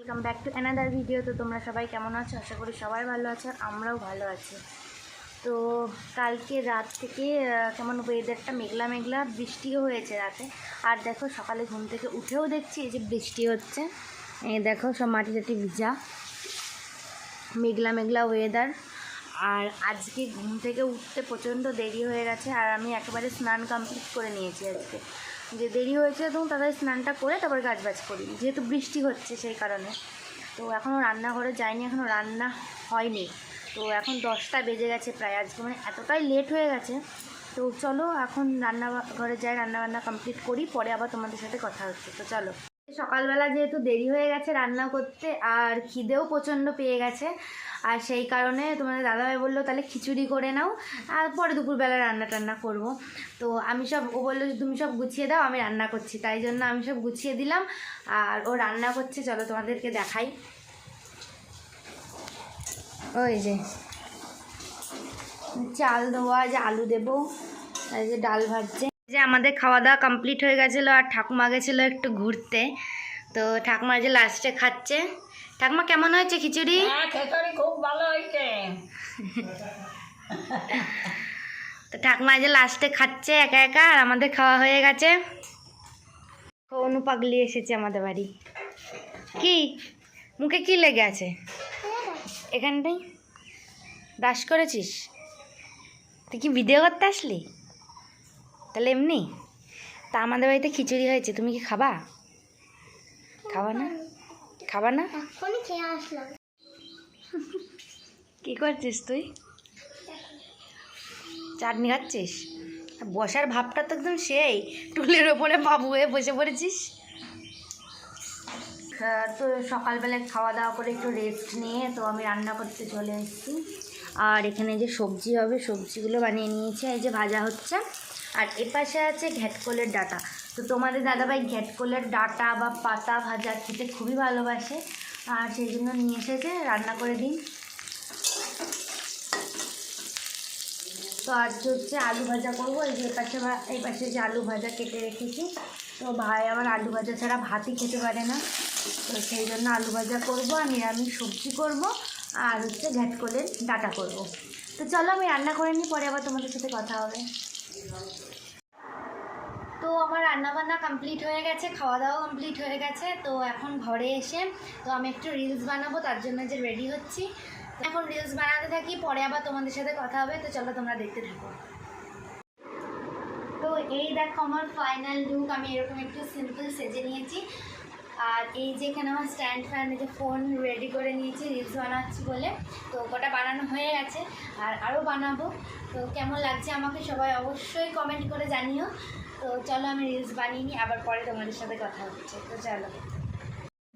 Welcome back to another video. তো তোমরা সবাই কেমন আছো? আশা করি সবাই ভালো আছো, আর আমরাও ভালো আছি। তো কালকে রাত থেকে কেমন ওয়েদারটা মেঘলা মেঘলা, বৃষ্টিও হয়েছে রাতে। আর দেখো সকালে ঘুম থেকে উঠেও দেখছি এই যে বৃষ্টি হচ্ছে। এই দেখো সব মাটি টাটি ভিজা, মেঘলা মেঘলা ওয়েদার। আর আজকে ঘুম থেকে উঠতে প্রচণ্ড দেরি হয়ে গেছে, আর আমি একেবারে স্নান কমপ্লিট করে নিয়েছি। আজকে যে দেরি হয়েছে তো তাদের স্নানটা করে তারপর কাজবাজ করি, যেহেতু বৃষ্টি হচ্ছে সেই কারণে। তো এখনও রান্নাঘরে যাইনি, এখনও রান্না হয়নি। তো এখন 10টা বেজে গেছে প্রায়, আজকে মানে এতটাই লেট হয়ে গেছে। তো চলো এখন রান্নাঘরে যাই, রান্নাবান্না কমপ্লিট করি, পরে আবার তোমাদের সাথে কথা হচ্ছে। তো চলো। সকালবেলা যেহেতু দেরি হয়ে গেছে রান্না করতে, আর খিদেও প্রচণ্ড পেয়ে গেছে, আর সেই কারণে তোমাদের দাদাভাই বললো তাহলে খিচুড়ি করে নাও, আর পরে দুপুরবেলা রান্না টান্না করবো। তো আমি সব, ও বললো যে তুমি সব গুছিয়ে দাও, আমি রান্না করছি। তাই জন্য আমি সব গুছিয়ে দিলাম, আর ও রান্না করছে। চলো তোমাদেরকে দেখাই। ওই যে চাল ধোয়া, যে আলু দেবো, আর যে ডাল ভাজছে। যে আমাদের খাওয়া দাওয়া কমপ্লিট হয়ে গেছিলো, আর ঠাকুমা গেছিলো একটু ঘুরতে। তো ঠাকুমা যে লাস্টে খাচ্ছে। ঠাকুমা কেমন হয়েছে খিচুড়ি? খিচুড়ি খুব ভালো হয়েছে। তো ঠাকুমা যে লাস্টে খাচ্ছে একা একা, আর আমাদের খাওয়া হয়ে গেছে। অনু পাগলি এসেছে আমাদের বাড়ি। কি মুখে কি লেগে আছে? এখানটাই ব্রাশ করেছিস? তুই কি ভিডিও করতে আসলি? তাহলে এমনি। তা আমাদের বাড়িতে খিচুড়ি হয়েছে, তুমি কি খাবা? খাবা না? খাবা না? এখনই খেয়ে আসলাম। কি করছিস তুই? চাটনি খাচ্ছিস? বসার ভাবটা তো একদম সেই, টুলের ওপরে বাবু হয়ে বসে পড়েছিস। তো সকালবেলায় খাওয়া দাওয়া করে একটু রেস্ট নিয়ে তো আমি রান্না করতে চলে এসেছি। আর এখানে যে সবজি হবে, সবজিগুলো বানিয়ে নিয়েছি, এই যে ভাজা হচ্ছে। আর এপাশে আছে ঘ্যাটকলের ডাঁটা। তো তোমাদের দাদাভাই ঘ্যাটকলের ডাঁটা বা পাতা ভাজা খেতে খুবই ভালোবাসে, আর সেই জন্য নিয়ে এসেছে, রান্না করে দিন। তো আজকে হচ্ছে আলু ভাজা করবো। এই যে এই পাশে যে আলু ভাজা কেটে রেখেছি। তো ভাই আবার আলু ভাজা ছাড়া ভাতই খেতে পারে না, তো সেই জন্য আলু ভাজা করবো, আর নিরামিষ সবজি করব, আর হচ্ছে ঘ্যাটকলের ডাঁটা করব। তো চলো আমি রান্না করে নিই, পরে আবার তোমাদের সাথে কথা হবে। তো আমার রান্নাবান্না কমপ্লিট হয়ে গেছে, খাওয়া দাওয়া কমপ্লিট হয়ে গেছে। তো এখন ঘরে এসে তো আমি একটু রিলস বানাবো, তার জন্য যে রেডি হচ্ছি। এখন রিলস বানাতে থাকি, পরে আবার তোমাদের সাথে কথা হবে। তো চলো তোমরা দেখতে থাকো। তো এই দেখো আমার ফাইনাল লুক। আমি এরকম একটু সিম্পল সেজে নিয়েছি, আর এই যে এখানে আমার স্ট্যান্ড ফ্যান, এই যে ফোন রেডি করে নিয়েছি রিলস বানাচ্ছি বলে। তো ওটা বানানো হয়ে গেছে, আর আরও বানাবো। তো কেমন লাগছে আমাকে সবাই অবশ্যই কমেন্ট করে জানিও। তো চলো আমি রিলস বানিয়ে নিই, আবার পরে তোমাদের সাথে কথা হচ্ছে। তো চলো।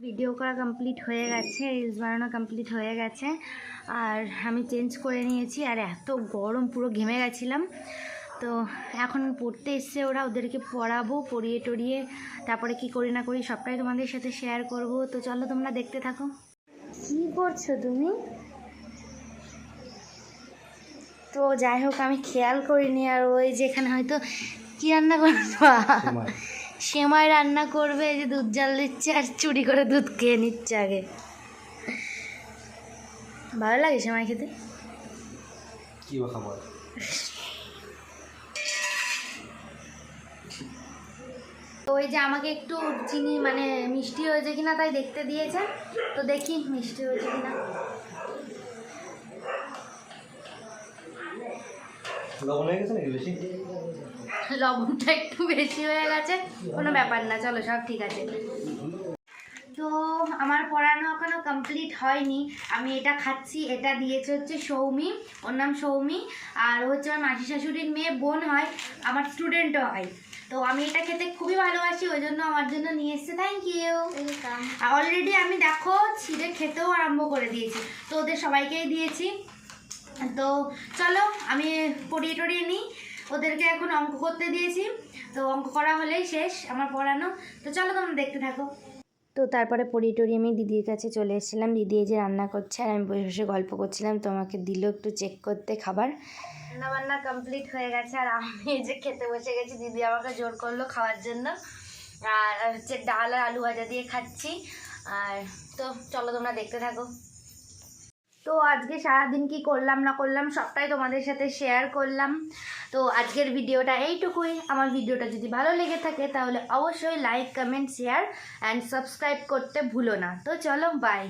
ভিডিও করা কমপ্লিট হয়ে গেছে, রিলস বানানো কমপ্লিট হয়ে গেছে, আর আমি চেঞ্জ করে নিয়েছি। আর এত গরম, পুরো ঘেমে গেছিলাম। তো এখন পড়তে এসছে ওরা, ওদেরকে পড়াবো, পড়িয়ে টড়িয়ে তারপরে কি করি না করি সবটাই তোমাদের সাথে শেয়ার করব। তো চলো তোমরা দেখতে থাকো। কি করছো তুমি? তো যাই হোক আমি খেয়াল করিনি। আর ওই যেখানে হয়তো কি রান্না করবা, সেমাই রান্না করবে। এই যে দুধ জাল দিচ্ছে, আর চুরি করে দুধ খেয়ে নিচ্ছে আগে। ভালো লাগে সেমাই খেতে? কি খাবার? তো ওই যে আমাকে একটু চিনি মানে মিষ্টি হয়েছে কিনা তাই দেখতে দিয়েছে। তো দেখি মিষ্টি হয়েছে কিনা। লবণ হয়ে গেছে নাকি বেশি? লবণটা একটু বেশি হয়ে গেছে, কোনো ব্যাপার না, চলো সব ঠিক আছে। তো আমার পড়ানো এখনও কমপ্লিট হয়নি। আমি এটা খাচ্ছি, এটা দিয়েছে হচ্ছে সৌমি, ওর নাম সৌমি। আর ও হচ্ছে আমার মাসি শাশুড়ির মেয়ে, বোন হয়, আমার স্টুডেন্টও হয়। তো আমি এটা খেতে খুবই ভালোবাসি, ওই জন্য আমার জন্য নিয়ে এসছে। Thank you. অলরেডি আমি দেখো ছিঁড়ে খেতেও আরম্ভ করে দিয়েছি, তো ওদের সবাইকেই দিয়েছি। তো চলো আমি পড়িয়ে টড়িয়ে নিই, ওদেরকে এখন অঙ্ক করতে দিয়েছি। তো অঙ্ক করা হলেই শেষ আমার পড়ানো। তো চলো তোমরা দেখতে থাকো। তো তারপরে পড়িয়ে টড়িয়ে আমি দিদির কাছে চলে এসেছিলাম। দিদি যে রান্না করছে, আর আমি বসে বসে গল্প করছিলাম। তোমাকে দিল একটু চেক করতে খাবার। রান্নাবান্না কমপ্লিট হয়ে গেছে, আর আমি এই যে খেতে বসে গেছি। দিদি আমাকে জোর করলো খাওয়ার জন্য, আর হচ্ছে ডাল আর আলু ভাজা দিয়ে খাচ্ছি। আর তো চলো তোমরা দেখতে থাকো। তো আজকে সারাদিন কি করলাম না করলাম সবটাই তোমাদের সাথে শেয়ার করলাম। তো আজকের ভিডিওটা এইটুকুই। আমার ভিডিওটা যদি ভালো লেগে থাকে তাহলে অবশ্যই like, comment, share and subscribe করতে ভুলো না। তো চলো, বাই।